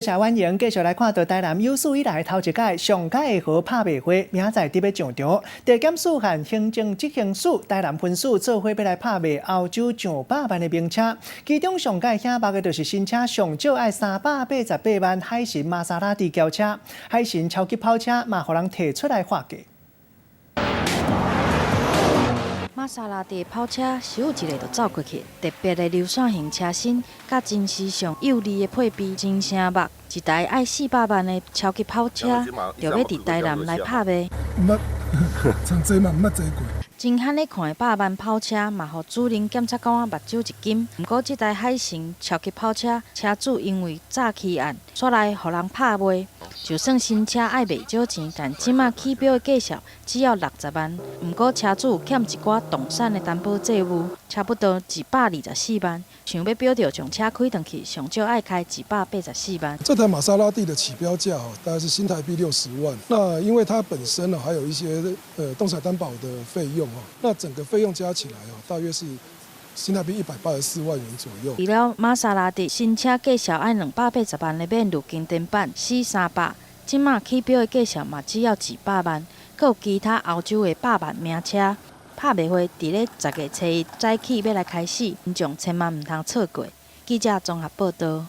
台湾营继续来看到台南有史以来头一届上届的好拍卖会，明仔载伫要上场。地检署和行政执行署台南分署做伙要来拍卖澳洲上百万的名车，其中上届醒目的就是新车上少爱388万海神玛莎拉蒂轿车，海神超级跑车嘛，互人摕出来发价。 玛莎拉蒂跑车是有一个就走过去，特别的流线型车身，甲真时尚有力的配备，真醒目。一台爱400万的超级跑车，就要伫台南来拍卖。捌，像这嘛毋捌坐过。 真罕咧看的100万跑车，嘛，互主任检察官目睭一金。不过，这台海神超级跑车车主因为诈欺案，煞来互人拍卖。就算新车爱卖少钱，但即马起标的价数只要60万。不过，车主有欠一寡动产的担保债务，差不多124万。想要标着将车开转去，上少爱开184万。这台玛莎拉蒂的起标价大概是新台币60万。那因为它本身还有一些动产担保的费用那整个费用加起来大约是新台币184万元左右。除了玛莎拉蒂新车价数爱280万的免入经典版400，即马起标的价数嘛只要100万，还有其他欧洲的100万名车。拍卖会伫咧10月初1早起要来开始，民众千万唔通错过。记者综合报道。